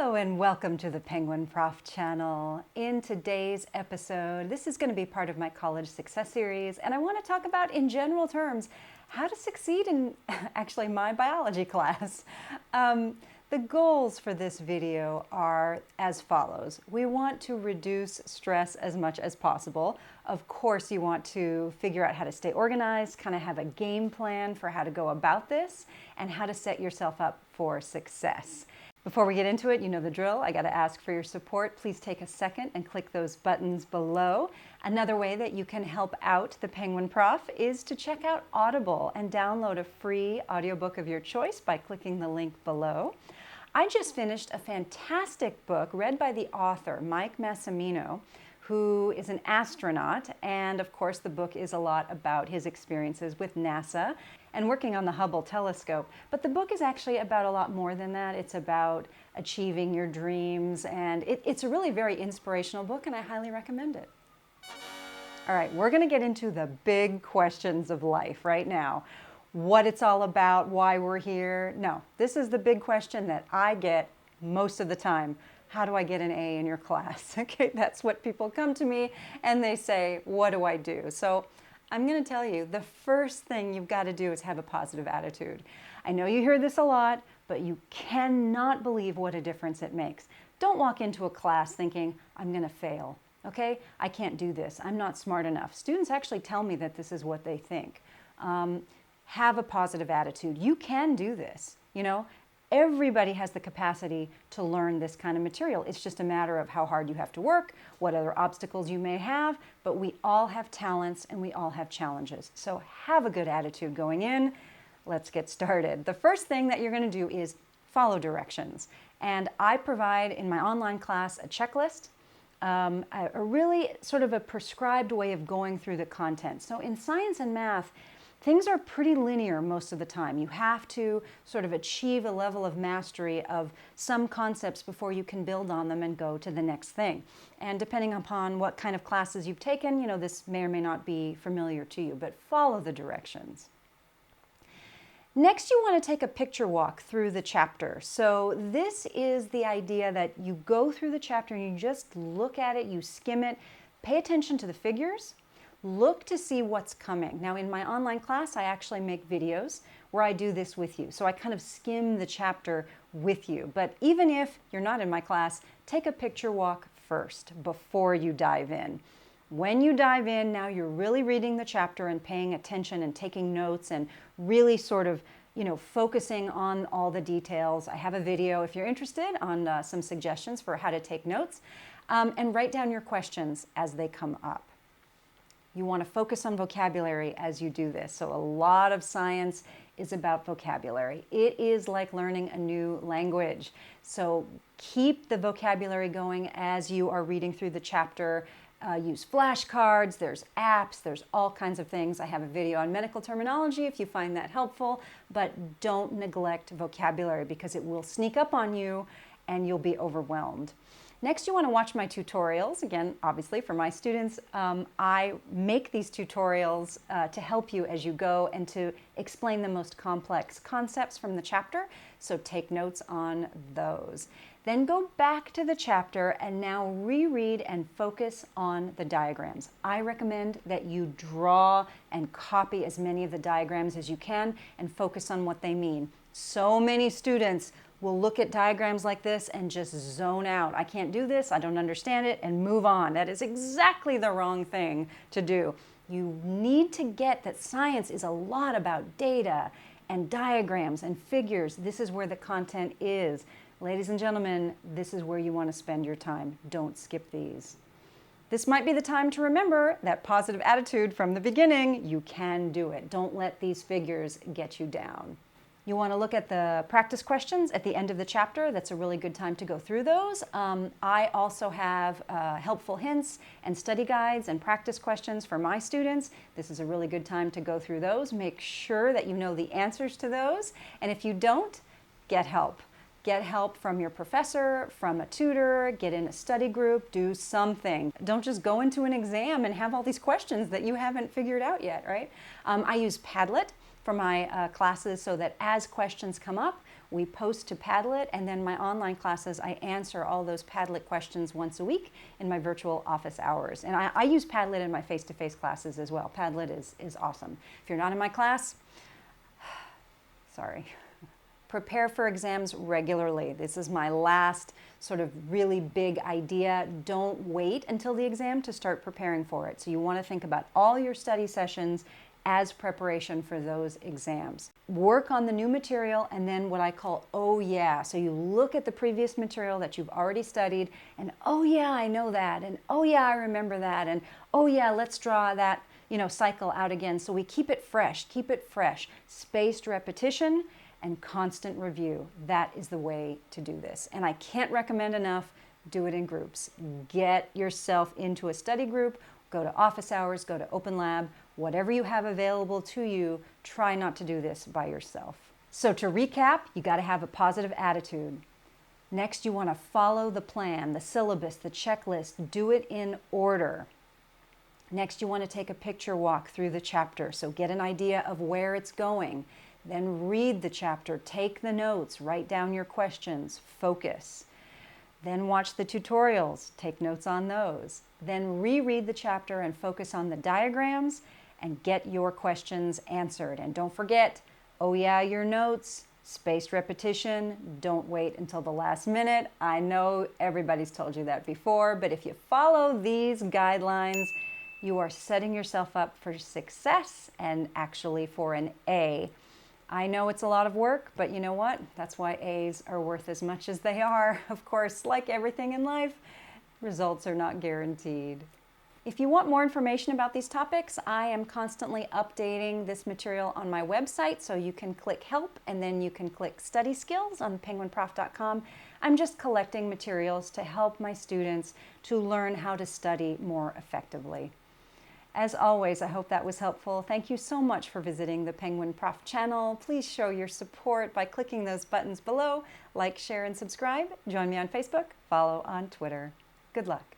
Hello and welcome to the Penguin Prof channel. In today's episode, this is going to be part of my college success series, and I want to talk about, in general terms, how to succeed in actually my biology class. The goals for this video are as follows. We want to reduce stress as much as possible. Of course, you want to figure out how to stay organized, kind of have a game plan for how to go about this, and how to set yourself up for success. Before we get into it, you know the drill. I got to ask for your support. Please take a second and click those buttons below. Another way that you can help out the Penguin Prof is to check out Audible and download a free audiobook of your choice by clicking the link below. I just finished a fantastic book read by the author, Mike Massimino, who is an astronaut, and of course the book is a lot about his experiences with NASA and working on the Hubble telescope. But the book is actually about a lot more than that. It's about achieving your dreams, and it's a really very inspirational book, and I highly recommend it. All right, we're going to get into the big questions of life right now. What it's all about, why we're here. No, this is the big question that I get most of the time. How do I get an A in your class? Okay, that's what people come to me and they say, what do I do? So I'm going to tell you, the first thing you've got to do is have a positive attitude. I know you hear this a lot, but you cannot believe what a difference it makes. Don't walk into a class thinking, I'm going to fail. Okay, I can't do this. I'm not smart enough. Students actually tell me that this is what they think. Have a positive attitude. You can do this. You know, everybody has the capacity to learn this kind of material. It's just a matter of how hard you have to work, what other obstacles you may have, but we all have talents and we all have challenges. So have a good attitude going in. Let's get started. The first thing that you're going to do is follow directions. And I provide in my online class a checklist, a really sort of a prescribed way of going through the content. So in science and math, things are pretty linear most of the time. You have to sort of achieve a level of mastery of some concepts before you can build on them and go to the next thing. And depending upon what kind of classes you've taken, you know, this may or may not be familiar to you, but follow the directions. Next, you want to take a picture walk through the chapter. So this is the idea that you go through the chapter and you just look at it, you skim it, pay attention to the figures. Look to see what's coming. Now in my online class, I actually make videos where I do this with you. So I kind of skim the chapter with you. But even if you're not in my class, take a picture walk first before you dive in. When you dive in, now you're really reading the chapter and paying attention and taking notes and really sort of, you know, focusing on all the details. I have a video, if you're interested, on some suggestions for how to take notes, and write down your questions as they come up. You want to focus on vocabulary as you do this. So a lot of science is about vocabulary. It is like learning a new language. So keep the vocabulary going as you are reading through the chapter. Use flashcards, there's apps, there's all kinds of things. I have a video on medical terminology if you find that helpful, but don't neglect vocabulary because it will sneak up on you and you'll be overwhelmed. Next, you want to watch my tutorials. Again, obviously for my students, I make these tutorials to help you as you go and to explain the most complex concepts from the chapter. So take notes on those. Then go back to the chapter and now reread and focus on the diagrams. I recommend that you draw and copy as many of the diagrams as you can and focus on what they mean. So many students will look at diagrams like this and just zone out. I can't do this, I don't understand it, and move on. That is exactly the wrong thing to do. You need to get that science is a lot about data and diagrams and figures. This is where the content is. Ladies and gentlemen, this is where you want to spend your time. Don't skip these. This might be the time to remember that positive attitude from the beginning. You can do it. Don't let these figures get you down. You want to look at the practice questions at the end of the chapter. That's a really good time to go through those. I also have helpful hints and study guides and practice questions for my students. This is a really good time to go through those. Make sure that you know the answers to those. And if you don't, get help. Get help from your professor, from a tutor, get in a study group, do something. Don't just go into an exam and have all these questions that you haven't figured out yet, right? I use Padlet for my classes so that as questions come up, we post to Padlet, and then my online classes, I answer all those Padlet questions once a week in my virtual office hours. And I use Padlet in my face-to-face classes as well. Padlet is awesome. If you're not in my class, sorry. Prepare for exams regularly. This is my last sort of really big idea. Don't wait until the exam to start preparing for it. So you want to think about all your study sessions as preparation for those exams. Work on the new material and then what I call, oh yeah. So you look at the previous material that you've already studied and, oh yeah, I know that, and oh yeah, I remember that, and oh yeah, let's draw that, cycle out again. So we keep it fresh, spaced repetition and constant review. That is the way to do this. And I can't recommend enough, do it in groups. Get yourself into a study group, go to office hours, go to Open Lab, whatever you have available to you, try not to do this by yourself. So to recap, you gotta have a positive attitude. Next, you wanna follow the plan, the syllabus, the checklist, do it in order. Next, you wanna take a picture walk through the chapter, so get an idea of where it's going. Then read the chapter, take the notes, write down your questions, focus. Then watch the tutorials, take notes on those. Then reread the chapter and focus on the diagrams and get your questions answered. And don't forget, oh yeah, your notes, spaced repetition, don't wait until the last minute. I know everybody's told you that before, but if you follow these guidelines, you are setting yourself up for success and actually for an A. I know it's a lot of work, but you know what? That's why A's are worth as much as they are. Of course, like everything in life, results are not guaranteed. If you want more information about these topics, I am constantly updating this material on my website, so you can click Help and then you can click Study Skills on penguinprof.com. I'm just collecting materials to help my students to learn how to study more effectively. As always, I hope that was helpful. Thank you so much for visiting the Penguin Prof channel. Please show your support by clicking those buttons below. Like, share, and subscribe. Join me on Facebook. Follow on Twitter. Good luck.